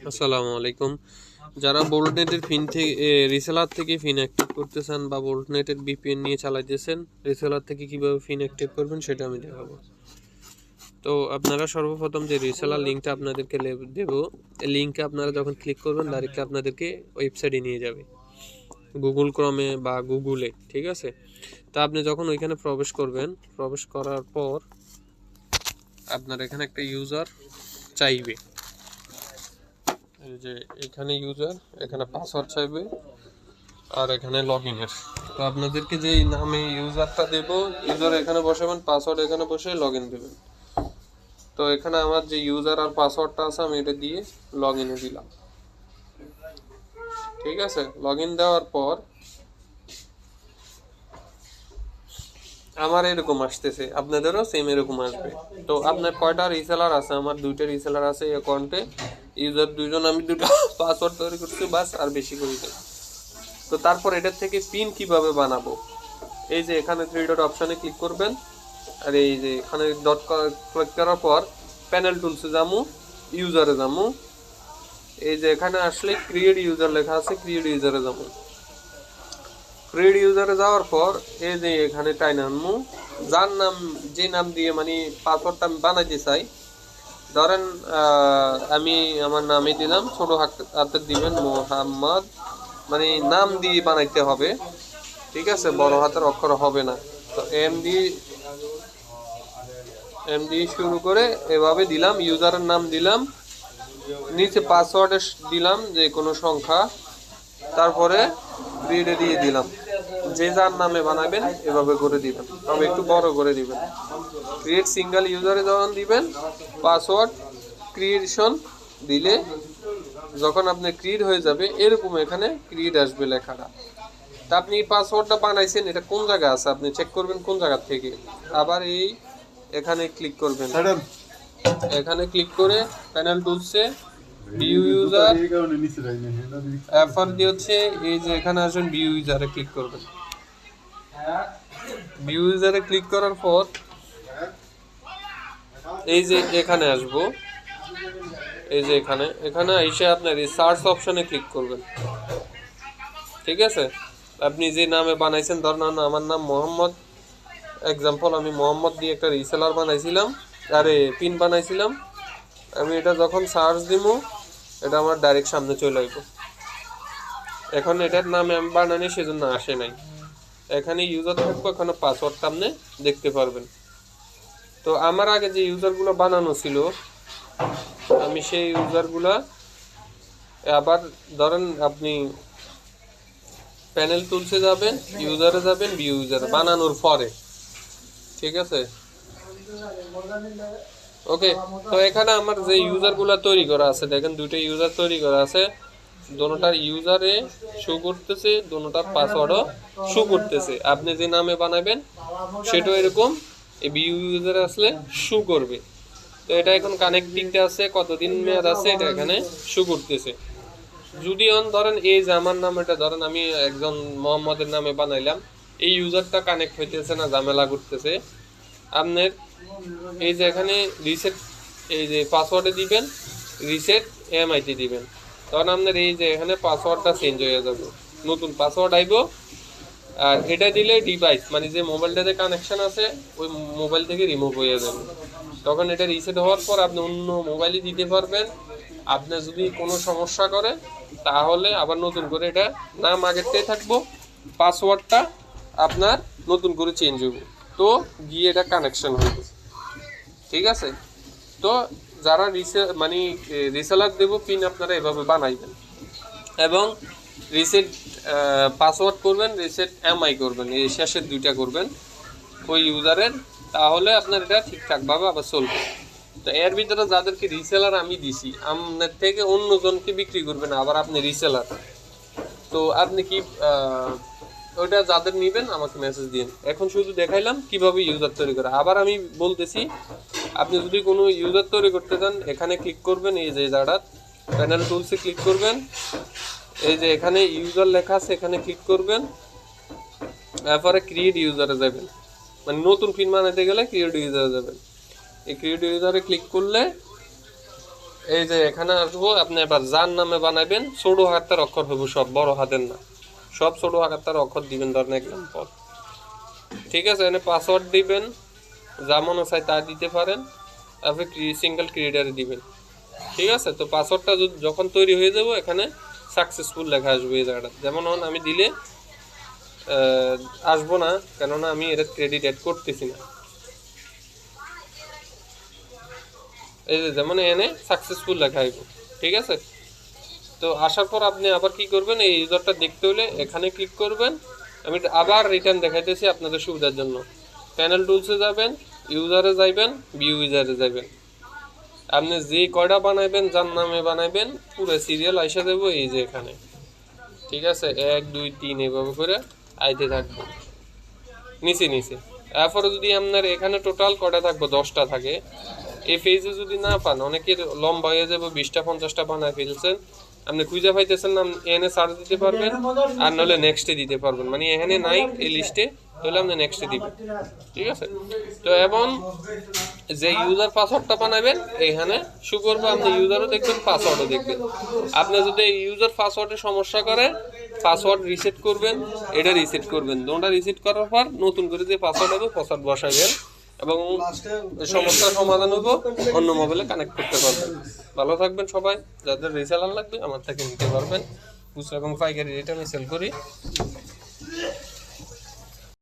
আসসালামু আলাইকুম। যারা বোল্টনেটের ফিন থেকে রিসেলার থেকে ফিন অ্যাক্টিভ করতে চান বা বোল্টনেটের বিপিএন নিয়ে চালাইতেছেন, রিসেলার থেকে কিভাবে ফিন অ্যাক্টিভ করবেন সেটা আমি দেখাবো। তো আপনারা সর্বপ্রথম যে রিসেলার লিঙ্কটা আপনাদেরকে দেব, এই লিঙ্কে আপনারা যখন ক্লিক করবেন ডাইরেক্টলি আপনাদেরকে ওয়েবসাইটে নিয়ে যাবে, গুগল ক্রমে বা গুগলে, ঠিক আছে। তা আপনি যখন ওইখানে প্রবেশ করবেন, প্রবেশ করার পর আপনার এখানে একটা ইউজার চাইবে, এই যে এখানে ইউজার, এখানে পাসওয়ার্ড চাইবে, আর এখানে লগ ইনের। তো আপনাদেরকে যে নামে ইউজারটা দেব, ইউজার এখানে বসাবেন, পাসওয়ার্ড এখানে বসে লগ ইন দেবেন। তো এখানে আমার যে ইউজার আর পাসওয়ার্ডটা আছে আমি এটা দিয়ে লগ ইনে দিলাম, ঠিক আছে। লগ ইন দেওয়ার পর আমার এরকম আসতেছে, আপনাদেরও সেম এরকম আসবে। তো আপনার কয়টা রিসেলার আছে? আমার দুইটা রিসেলার আছে এই অ্যাকাউন্টে, ইউজার দুইজন, আমি দুটো পাসওয়ার্ড তৈরি করছি বাস, আর বেশি করি না। তো তারপর এটার থেকে পিন কিভাবে বানাবো, এই যে এখানে থ্রি ডট অপশানে ক্লিক করবেন, আর এই যে এখানে ডট ক্লিক করার পর প্যানেল টুলসে যামু, ইউজারে যামু, এই যে এখানে আসলে ক্রিয়েট ইউজার লেখা আছে, ক্রিয়েট ইউজারে যাবো। ক্রিয়েট ইউজারে যাওয়ার পর এই যে এখানে টাইন আনমু, যার নাম, যে নাম দিয়ে মানে পাসওয়ার্ডটা আমি বানাইতে চাই, ধরেন আমি আমার নামে দিলাম, ছোট হাতের দিবেন মোহাম্মদ, মানে নাম দিয়ে বানাইতে হবে, ঠিক আছে, বড় হাতের অক্ষর হবে না। তো এম দিয়ে শুরু করে এভাবে দিলাম, ইউজারের নাম দিলাম, নিচে পাসওয়ার্ডে দিলাম যে কোনো সংখ্যা, তারপরে ক্রিয়েটে দিয়ে দিলাম। যে যার নামে বানাবেন এভাবে করে দিবেন, তবে একটু বড় করে দিবেন। ক্রিয়েট সিঙ্গেল ইউজারে যখন দিবেন, পাসওয়ার্ড ক্রিয়েশন দিলে যখন আপনি ক্রিয়েট হয়ে যাবে এরকম এখানে ক্রিয়েট আসবে লেখাটা। তা আপনি পাসওয়ার্ডটা বানাইছেন, এটা কোন জায়গায় আছে আপনি চেক করবেন কোন জায়গা থেকে। আবার এই এখানে ক্লিক করবেন, এখানে ক্লিক করে প্যানেল টুলসে ভিউ ইউজার এফআর দিয়ে হচ্ছে এই যে এখানে আসবেন, ভিউ ইউজারে ক্লিক করবেন। ভিউ ইউজারে ক্লিক করার পর এই যে এখানে আসবো, এই যে এখানে এসে আপনার এই সার্চ অপশনে ক্লিক করবেন, ঠিক আছে। আপনি যে নামে বানাইছেন, ধরুন আমার নাম মোহাম্মদ, এক্সাম্পল আমি মোহাম্মদ দিয়ে একটা রিসেলার বানাইছিলাম, আরে পিন বানাইছিলাম, আমি এটা যখন সার্চ দিব এটা আমার ডাইরেক্ট সামনে চলে আসবে। এখন এটার নামে আমি বানানি সেজন্য আসে নাই, এখানে ইউজার থাকবো, এখানে পাসওয়ার্ডটা আপনি দেখতে পারবেন। তো আমার আগে যে ইউজারগুলো বানানো ছিল, আমি সেই ইউজারগুলো আবার, ধরেন আপনি প্যানেল টুলসে যাবেন, ইউজারে যাবেন, ভিউ ইউজারে বানানোর পরে, ঠিক আছে, ওকে। তো এখানে আমার যে ইউজারগুলো তৈরি করা আছে, দেখেন দুইটা ইউজার তৈরি করা আছে, দোনোটার ইউজারে শো করতেছে, দোনোটার পাসওয়ার্ডও শো করতেছে। আপনি যে নামে বানাবেন সেটাও এরকম এই ভিউ ইউজারে আসলে শো করবে। তো এটা এখন কানেক্টিংটা আছে, কতদিন মেয়াদ আছে এটা এখানে শো করতেছে। যদি ধরেন এই যে আমার নাম, এটা ধরেন আমি একজন মোহাম্মদের নামে বানাইলাম, এই ইউজারটা কানেক্ট হইতেছে না, ঝামেলা করতেছে, আপনার এই যে এখানে রিসেট, এই যে পাসওয়ার্ডে দিবেন, রিসেট এমআইটি দিবেন, তখন আপনার এই যে এখানে পাসওয়ার্ডটা চেঞ্জ হয়ে যাবে, নতুন পাসওয়ার্ড আইব। আর এটা দিলে ডিভাইস, মানে যে মোবাইলটাতে কানেকশন আছে ওই মোবাইল থেকে রিমুভ হয়ে যাবে, তখন এটা রিসেট হওয়ার পর আপনি অন্য মোবাইলে দিতে পারবেন। আপনার যদি কোনো সমস্যা করে তাহলে আবার নতুন করে, এটা নাম আগেরটাই থাকবো, পাসওয়ার্ডটা আপনার নতুন করে চেঞ্জ হবে, তো গিয়ে এটা কানেকশন হবে, ঠিক আছে। তো যারা মানে রিসেলার দেব পিন আপনারা এভাবে বানাইবেন, এবং রিসেট পাসওয়ার্ড করবেন, রিসেট এমআই করবেন, এই শেষের দুইটা করবেন ওই ইউজারের, তাহলে আপনার এটা ঠিকঠাকভাবে আবার চলবে। তো এর ভিতরে যাদেরকে রিসেলার আমি দিছি, আপনার থেকে অন্যজনকে বিক্রি করবেন, আবার আপনি রিসেলার, তো আপনি কি ওইটা যাদের নেবেন আমাকে মেসেজ দিন। এখন শুধু দেখাইলাম কিভাবে ইউজার তৈরি করা। আবার আমি বলতেছি, আপনি যদি কোনো ইউজার তৈরি করতে চান এখানে ক্লিক করবেন, এই যে জায়গাটা প্যানেল টুলসে ক্লিক করবেন, এই যে এখানে ইউজার লেখা আছে এখানে ক্লিক করবেন, তারপরে ক্রিয়েট ইউজারে যাবেন, মানে নতুন পিন বানাতে গেলে ক্রিয়েট ইউজারে যাবেন। এই ক্রিয়েট ইউজারে ক্লিক করলে এই যে এখানে আসবো, আপনি এবার যার নামে বানাবেন ছোট হাতের অক্ষর হবে, সব বড় হাতের না, সব ছোট হাতের অক্ষর দিবেন। ধরেন এক্সাম্পল, ঠিক আছে? এখানে পাসওয়ার্ড দিবেন, যা মনে চাই তা দিতে পারেন, তারপরে সিঙ্গেল ক্রিয়েটারে দিবেন, ঠিক আছে? তো পাসওয়ার্ডটা যখন তৈরি হয়ে যাবো এখানে সাকসেসফুল লেখা আসবে এই জায়গাটা। যেমন আমি দিলে আসবো না, কেননা আমি এটা ক্রেডিট অ্যাড করতেছি না। এই যে যেমন এনে সাকসেসফুল লেখা হইব, ঠিক আছে? তো আসার পর আপনি আবার কি করবেন, এই ইউজারটা দেখতে হলে এখানে ক্লিক করবেন। আমি আবার রিটার্ন দেখাইতেছি আপনাদের সুবিধার জন্য। প্যানেল টুলসে যাবেন, ইউজারে যাইবেন, ভিউ ইউজারে যাবেন। আপনি যে কয়টা বানাইবেন, যার নামে বানাইবেন, পুরো সিরিয়াল আইসা দেবো এই যে এখানে, ঠিক আছে? 1 2 3 এভাবে করে আইতে থাকবো নিচে নিচে। এরপরে যদি আপনার এখানে টোটাল কয়টা থাকবো, 10টা থাকে, এই পেজে যদি না পান, অনেকের লম্বা হয়ে যাবে, 20টা 50টা বানায় ফেলছেন, আপনি খুঁজে পাইতেছেন না, এখানে সার্চ দিতে পারবেন, আর নাহলে নেক্সটে দিতে পারবেন। মানে এখানে নাই এই লিস্টে, তাহলে আপনি নেক্সটে দিবেন, ঠিক আছে? তো এবং যে ইউজার পাসওয়ার্ডটা বানাবেন এখানে শো করবে, আপনি ইউজারও দেখবেন, পাসওয়ার্ডও দেখবেন। আপনি যদি ইউজার পাসওয়ার্ডে সমস্যা করে, পাসওয়ার্ড রিসেট করবেন, এটা রিসেট করবেন, দুটোটা রিসেট করার পর নতুন করে যে পাসওয়ার্ড হবে পাসওয়ার্ড বসাবেন, এবং সমস্যার সমাধান হবো, অন্য মোবাইলে কানেক্ট করতে পারবেন। ভালো থাকবেন সবাই। যাদের রিসেলার লাগবে আমার থেকে নিতে পারবেন, খুচরা এবং পাইকারি রেটে আমি সেল করি।